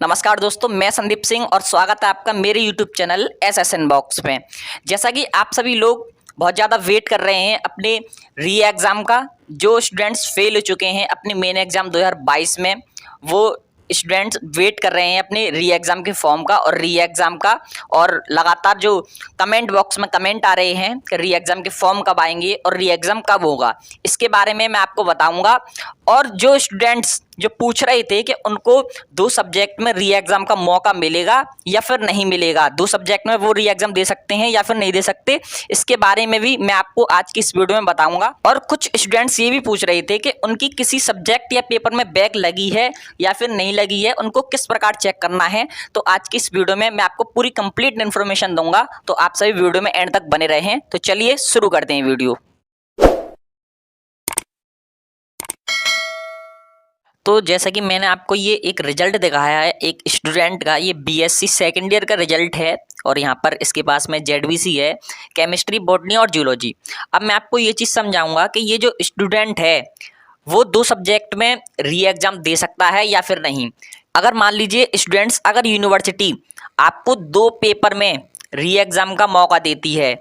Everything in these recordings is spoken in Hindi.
नमस्कार दोस्तों, मैं संदीप सिंह और स्वागत है आपका मेरे YouTube चैनल SSN बॉक्स में। जैसा कि आप सभी लोग बहुत ज़्यादा वेट कर रहे हैं अपने री एग्ज़ाम का। जो स्टूडेंट्स फेल हो चुके हैं अपने मेन एग्ज़ाम 2022 में, वो स्टूडेंट्स वेट कर रहे हैं अपने री एग्ज़ाम के फॉर्म का और री एग्ज़ाम का। और लगातार जो कमेंट बॉक्स में कमेंट आ रहे हैं कि री एग्ज़ाम के फॉर्म कब आएंगे और री एग्ज़ाम कब होगा, इसके बारे में मैं आपको बताऊंगा। और जो स्टूडेंट्स जो पूछ रहे थे कि उनको 2 सब्जेक्ट में री एग्ज़ाम का मौका मिलेगा या फिर नहीं मिलेगा, 2 सब्जेक्ट में वो री एग्ज़ाम दे सकते हैं या फिर नहीं दे सकते, इसके बारे में भी मैं आपको आज की इस वीडियो में बताऊंगा। और कुछ स्टूडेंट्स ये भी पूछ रहे थे कि उनकी किसी सब्जेक्ट या पेपर में बैक लगी है या फिर नहीं लगी है, उनको किस प्रकार चेक करना है। तो आज की इस वीडियो में मैं आपको पूरी कंप्लीट इन्फॉर्मेशन दूंगा, तो आप सभी वीडियो में एंड तक बने रहें। तो चलिए शुरू करते हैं वीडियो। तो जैसा कि मैंने आपको ये एक रिजल्ट दिखाया है एक स्टूडेंट का, ये बीएससी सेकेंड ईयर का रिजल्ट है और यहाँ पर इसके पास में जेडवीसी है, केमिस्ट्री, बॉटनी और जूलॉजी। अब मैं आपको ये चीज़ समझाऊंगा कि ये जो स्टूडेंट है वो 2 सब्जेक्ट में री एग्ज़ाम दे सकता है या फिर नहीं। अगर मान लीजिए स्टूडेंट्स, अगर यूनिवर्सिटी आपको 2 पेपर में री एग्ज़ाम का मौका देती है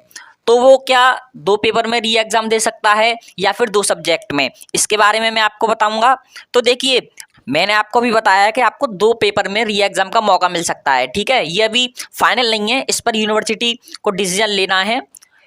तो वो क्या 2 पेपर में री एग्ज़ाम दे सकता है या फिर 2 सब्जेक्ट में, इसके बारे में मैं आपको बताऊंगा। तो देखिए, मैंने आपको भी बताया कि आपको 2 पेपर में री एग्ज़ाम का मौका मिल सकता है, ठीक है। ये अभी फाइनल नहीं है, इस पर यूनिवर्सिटी को डिसीजन लेना है।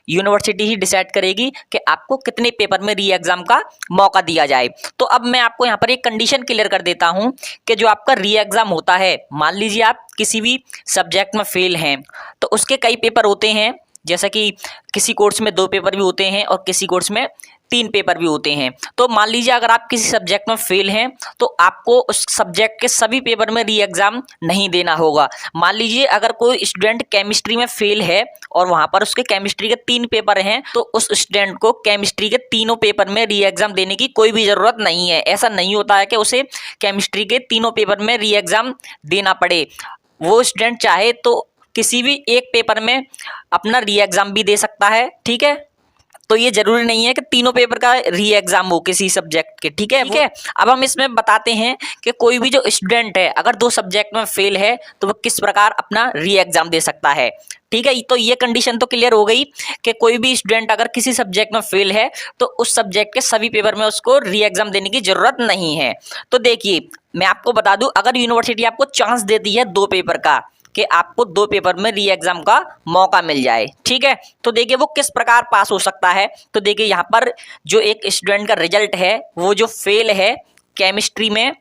यूनिवर्सिटी ही डिसाइड करेगी कि आपको कितने पेपर में री एग्ज़ाम का मौका दिया जाए। तो अब मैं आपको यहाँ पर एक कंडीशन क्लियर कर देता हूँ कि जो आपका री एग्ज़ाम होता है, मान लीजिए आप किसी भी सब्जेक्ट में फेल हैं तो उसके कई पेपर होते हैं। जैसा कि किसी कोर्स में 2 पेपर भी होते हैं और किसी कोर्स में 3 पेपर भी होते हैं। तो मान लीजिए अगर आप किसी सब्जेक्ट में फेल हैं तो आपको उस सब्जेक्ट के सभी पेपर में री एग्ज़ाम नहीं देना होगा। मान लीजिए अगर कोई स्टूडेंट केमिस्ट्री में फेल है और वहाँ पर उसके केमिस्ट्री के 3 पेपर हैं तो उस स्टूडेंट को केमिस्ट्री के तीनों पेपर में री एग्ज़ाम देने की कोई भी ज़रूरत नहीं है। ऐसा नहीं होता है कि उसे केमिस्ट्री के तीनों पेपर में री एग्ज़ाम देना पड़े। वो स्टूडेंट चाहे तो किसी भी एक पेपर में अपना री एग्ज़ाम भी दे सकता है, ठीक है। तो ये जरूरी नहीं है कि तीनों पेपर का री एग्ज़ाम हो किसी सब्जेक्ट के, ठीक है। अब हम इसमें बताते हैं कि कोई भी जो स्टूडेंट है अगर 2 सब्जेक्ट में फेल है तो वो किस प्रकार अपना री एग्ज़ाम दे सकता है, ठीक है। तो ये कंडीशन तो क्लियर हो गई कि कोई भी स्टूडेंट अगर किसी सब्जेक्ट में फेल है तो उस सब्जेक्ट के सभी पेपर में उसको री एग्ज़ाम देने की जरूरत नहीं है। तो देखिए, मैं आपको बता दूं, अगर यूनिवर्सिटी आपको चांस देती है 2 पेपर का कि आपको 2 पेपर में री एग्ज़ाम का मौका मिल जाए, ठीक है, तो देखिए वो किस प्रकार पास हो सकता है। तो देखिए यहाँ पर जो एक स्टूडेंट का रिजल्ट है वो जो फेल है केमिस्ट्री में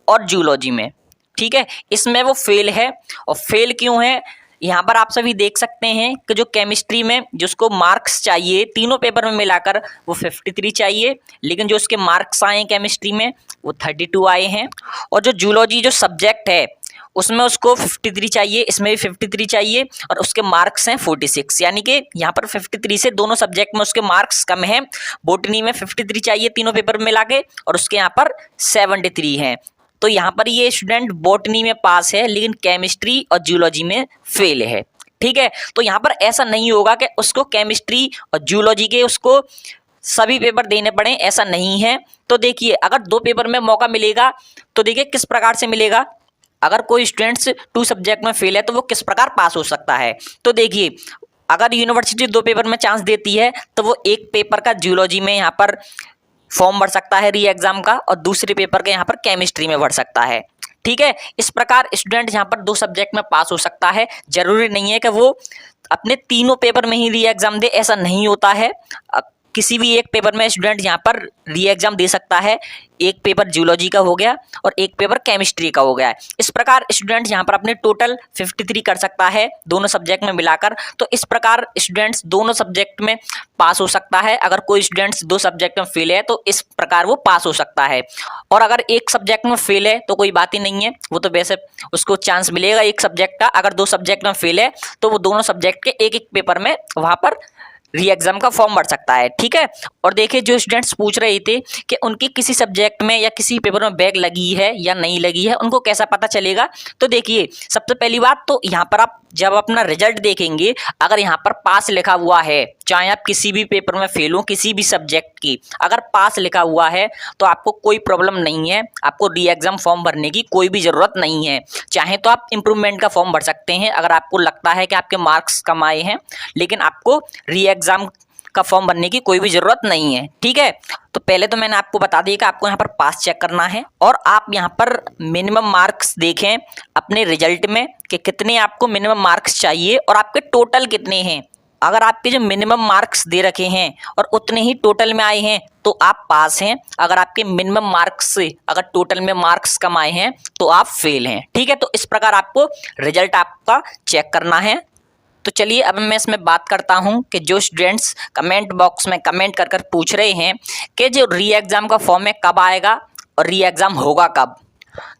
और जूलॉजी में, ठीक है, इसमें वो फेल है। और फेल क्यों है, यहाँ पर आप सभी देख सकते हैं कि जो केमिस्ट्री में जिसको मार्क्स चाहिए तीनों पेपर में मिलाकर वो 53 चाहिए, लेकिन जो उसके मार्क्स आए हैं केमिस्ट्री में वो 32 आए हैं। और जो जूलॉजी जो सब्जेक्ट है उसमें उसको 53 चाहिए, इसमें भी 53 चाहिए और उसके मार्क्स हैं 46, यानी कि यहाँ पर 53 से दोनों सब्जेक्ट में उसके मार्क्स कम हैं। बॉटनी में 53 चाहिए तीनों पेपर में मिला के और उसके यहाँ पर 73 हैं। तो यहाँ पर ये स्टूडेंट बॉटनी में पास है लेकिन केमिस्ट्री और जूलॉजी में फेल है, ठीक है। तो यहाँ पर ऐसा नहीं होगा कि उसको केमिस्ट्री और जूलॉजी के उसको सभी पेपर देने पड़े, ऐसा नहीं है। तो देखिए, अगर 2 पेपर में मौका मिलेगा तो देखिए किस प्रकार से मिलेगा। अगर कोई स्टूडेंट्स 2 सब्जेक्ट में फेल है तो वो किस प्रकार पास हो सकता है। तो देखिए, अगर यूनिवर्सिटी 2 पेपर में चांस देती है तो वो एक पेपर का जूलॉजी में यहाँ पर फॉर्म भर सकता है री एग्ज़ाम का और दूसरे पेपर के यहाँ पर केमिस्ट्री में भर सकता है, ठीक है। इस प्रकार स्टूडेंट यहाँ पर 2 सब्जेक्ट में पास हो सकता है। जरूरी नहीं है कि वो अपने तीनों पेपर में ही री एग्ज़ाम दे, ऐसा नहीं होता है। किसी भी एक पेपर में स्टूडेंट यहाँ पर री एग्ज़ाम दे सकता है। एक पेपर जूलॉजी का हो गया और एक पेपर केमिस्ट्री का हो गया है। इस प्रकार स्टूडेंट यहाँ पर अपने टोटल 53 कर सकता है दोनों सब्जेक्ट में मिलाकर। तो इस प्रकार स्टूडेंट्स दोनों सब्जेक्ट में पास हो सकता है। अगर कोई स्टूडेंट्स 2 सब्जेक्ट में फेल है तो इस प्रकार वो पास हो सकता है। और अगर एक सब्जेक्ट में फेल है तो कोई बात ही नहीं है, वो तो वैसे उसको चांस मिलेगा एक सब्जेक्ट का। अगर 2 सब्जेक्ट में फेल है तो वो दोनों सब्जेक्ट के एक एक पेपर में वहाँ पर री एग्जाम का फॉर्म भर सकता है। ठीक है, और देखिए जो स्टूडेंट्स पूछ रहे थे कि उनकी किसी सब्जेक्ट में या किसी पेपर में बैक लगी है या नहीं लगी है, उनको कैसा पता चलेगा। तो देखिए सबसे पहली बात तो यहाँ पर आप जब अपना रिजल्ट देखेंगे, अगर यहाँ पर पास लिखा हुआ है, चाहे आप किसी भी पेपर में फेल हो किसी भी सब्जेक्ट की, अगर पास लिखा हुआ है तो आपको कोई प्रॉब्लम नहीं है, आपको री एग्जाम फॉर्म भरने की कोई भी ज़रूरत नहीं है। चाहे तो आप इम्प्रूवमेंट का फॉर्म भर सकते हैं अगर आपको लगता है कि आपके मार्क्स कम आए हैं, लेकिन आपको री एग्जाम का फॉर्म भरने की कोई भी ज़रूरत नहीं है। ठीक है, तो पहले तो मैंने आपको बता दिया कि आपको यहाँ पर पास चेक करना है और आप यहाँ पर मिनिमम मार्क्स देखें अपने रिजल्ट में कि कितने आपको मिनिमम मार्क्स चाहिए और आपके टोटल कितने हैं। अगर आपके जो मिनिमम मार्क्स दे रखे हैं और उतने ही टोटल में आए हैं तो आप पास हैं, अगर आपके मिनिमम मार्क्स से अगर टोटल में मार्क्स कम आए हैं तो आप फेल हैं। ठीक है, तो इस प्रकार आपको रिजल्ट आपका चेक करना है। तो चलिए अब मैं इसमें बात करता हूं कि जो स्टूडेंट्स कमेंट बॉक्स में कमेंट कर कर पूछ रहे हैं कि जो री एग्ज़ाम का फॉर्म है कब आएगा और री एग्ज़ाम होगा कब।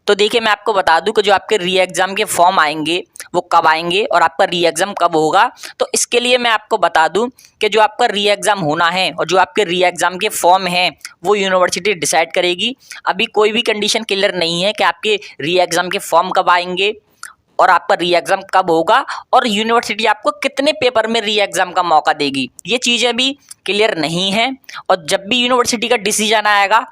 तो देखिए मैं आपको बता दूं कि जो आपके री एग्ज़ाम के फॉर्म आएंगे वो कब आएंगे और आपका री एग्ज़ाम कब होगा। तो इसके लिए मैं आपको बता दूं कि जो आपका री एग्ज़ाम होना है और जो आपके री एग्ज़ाम के फॉर्म हैं वो यूनिवर्सिटी डिसाइड करेगी। अभी कोई भी कंडीशन क्लियर नहीं है कि आपके री एग्ज़ाम के फॉर्म कब आएंगे और आपका री एग्ज़ाम कब होगा और यूनिवर्सिटी आपको कितने पेपर में री एग्ज़ाम का मौका देगी, ये चीज़ें भी क्लियर नहीं हैं। और जब भी यूनिवर्सिटी का डिसीजन आएगा,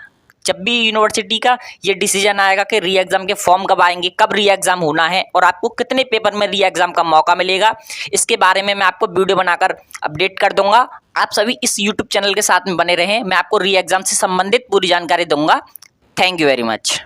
जब भी यूनिवर्सिटी का ये डिसीजन आएगा कि री एग्ज़ाम के फॉर्म कब आएंगे, कब री एग्ज़ाम होना है और आपको कितने पेपर में री एग्ज़ाम का मौका मिलेगा, इसके बारे में मैं आपको वीडियो बनाकर अपडेट कर दूंगा। आप सभी इस यूट्यूब चैनल के साथ में बने रहें, मैं आपको री एग्ज़ाम से संबंधित पूरी जानकारी दूंगा। Thank you very much.